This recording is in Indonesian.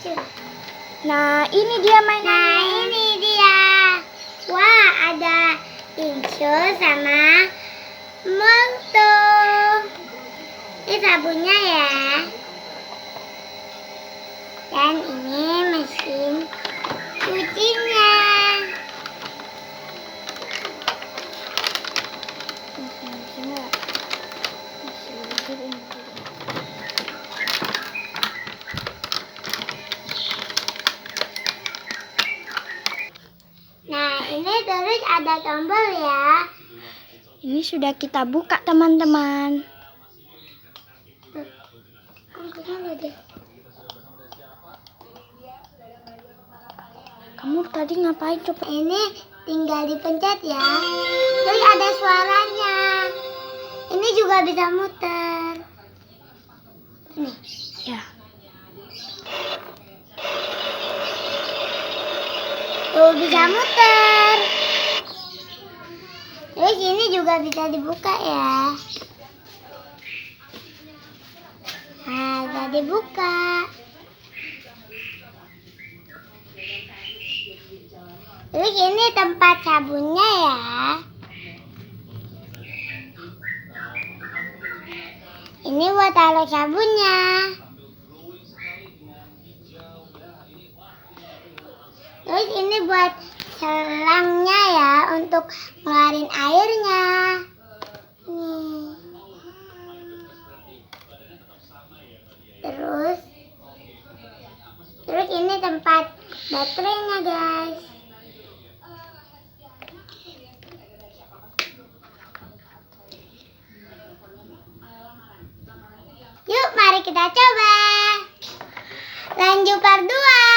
Nah, ini dia mainannya. Nah, ini dia. Wah, ada tisu sama molto. Ini sabunnya ya. Dan ini mesin cucinya. Nah, ini terus ada tombol ya. Ini sudah kita buka, teman-teman. Kamu tadi ngapain coba? Ini tinggal dipencet ya. Terus ada suaranya. Ini juga bisa muter. Nih. Ya. Tuh bisa muter. Terus ini juga bisa dibuka ya. Nah, bisa dibuka. Terus ini tempat sabunnya ya. Ini buat taruh sabunnya. Terus ini buat selangnya ya, untuk ngeluarin airnya. Nih. Terus ini tempat baterainya, guys. Yuk, mari kita coba. Lanjut part 2.